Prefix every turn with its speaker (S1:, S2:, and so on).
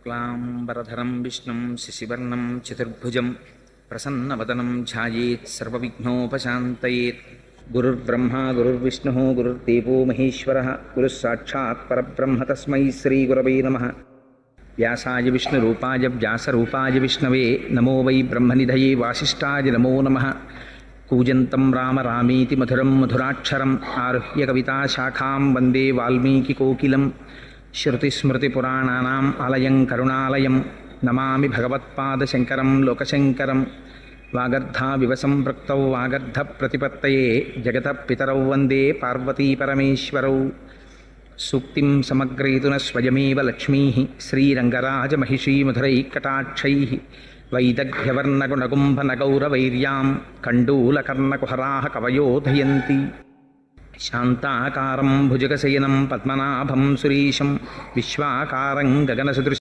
S1: शुक्लांबरधरं विष्णुं शशिवर्णं चतुर्भुजं प्रसन्नवदनं ध्यायेत् सर्वविघ्नोपशान्तयेत्। गुरुर्ब्रह्मा गुरुर्विष्णुः गुरुर्देवो महेश्वरः गुरुः साक्षात् परब्रह्म तस्मै श्रीगुरवे नमः। व्यासाय विष्णुरूपाय व्यासरूपाय विष्णवे नमो वै ब्रह्मनिधये वासिष्ठाय नमो नमः। कूजन्तं राम रामेति मधुरं मधुराक्षरम् आरुह्य कविताशाखां वन्दे वाल्मीकिकोकिलं। श्रुतिस्मृतिपुराणानाम् आलयं करुणालयं नमामि भगवत्पादशङ्करं लोकशङ्करं। वागर्धाविव सम्पृक्तौ वागर्धप्रतिपत्तये जगतः पितरौ वन्दे पार्वतीपरमेश्वरौ। सूक्तिं समग्रयितुन स्वयमेव लक्ष्मीः श्रीरङ्गराजमहिषीमधुरैकटाक्षैः। वैदग्ध्यवर्णगुणगुम्भनगौरवैर्यां कण्डूलकर्णकुहराः कवयोधयन्ति। शान्ताकारं भुजगशयनं पद्मनाभं सुरेशं विश्वाकारं गगनसदृशं